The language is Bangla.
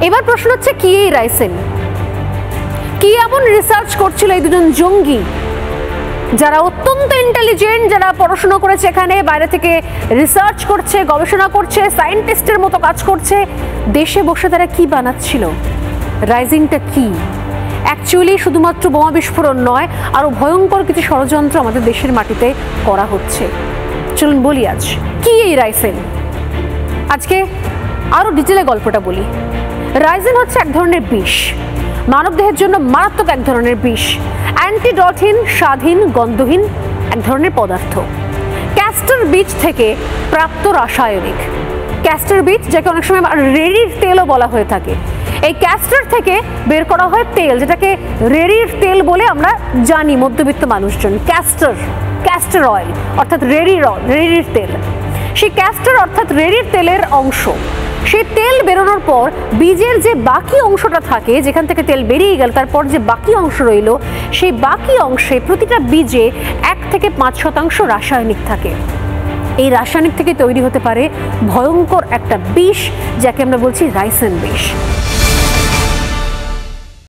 এবার প্রশ্ন হচ্ছে কি এই রাইসেন, কি এমন রিসার্চ করছিল এই দুজন জঙ্গি যারা অত্যন্ত ইন্টেলিজেন্ট, যারা পড়াশোনা করেছে, এখানে বাইরে থেকে রিসার্চ করছে, গবেষণা করছে, সায়েন্টিস্টের মতো কাজ করছে, দেশে বসে তারা কি বানাচ্ছিল? রাইজিংটা কি? অ্যাকচুয়ালি শুধুমাত্র বোমা বিস্ফোরণ নয়, আরো ভয়ঙ্কর কিছু ষড়যন্ত্র আমাদের দেশের মাটিতে করা হচ্ছে। চলুন বলি আজ কি এই রাইসেন। আজকে আরো ডিটেলে গল্পটা বলি। রাইসেন হচ্ছে এক ধরনের বিষ, মানবদেহের জন্য মারাত্মক এক ধরনের বিষ, অ্যান্টিডটহীন, স্বাধীন, গন্ধহীন এক ধরনের পদার্থ। ক্যাস্টর বীজ থেকে প্রাপ্ত রাসায়নিক। ক্যাস্টর বীজ, যাকে অনেক সময় রেড়ির তেলও বলা হয়ে থাকে, এই ক্যাস্টর থেকে বের করা হয় তেল, যেটাকে রেড়ির তেল বলে আমরা জানি মধ্যবিত্ত মানুষজন। ক্যাস্টর অয়েল অর্থাৎ রেড়ির তেল। সেই ক্যাস্টর অর্থাৎ রেড়ির তেলের অংশ, সেই তেল বেরোনোর পর বীজের যে বাকি অংশটা থাকে, যেখান থেকে তেল বেরিয়ে গেল, তারপর যে বাকি অংশ রইল, সেই বাকি অংশে প্রতিটা বীজে 1 থেকে 5% রাসায়নিক থাকে। এই রাসায়নিক থেকে তৈরি হতে পারে ভয়ঙ্কর একটা বিষ, যাকে আমরা বলছি রাইসেন বিষ।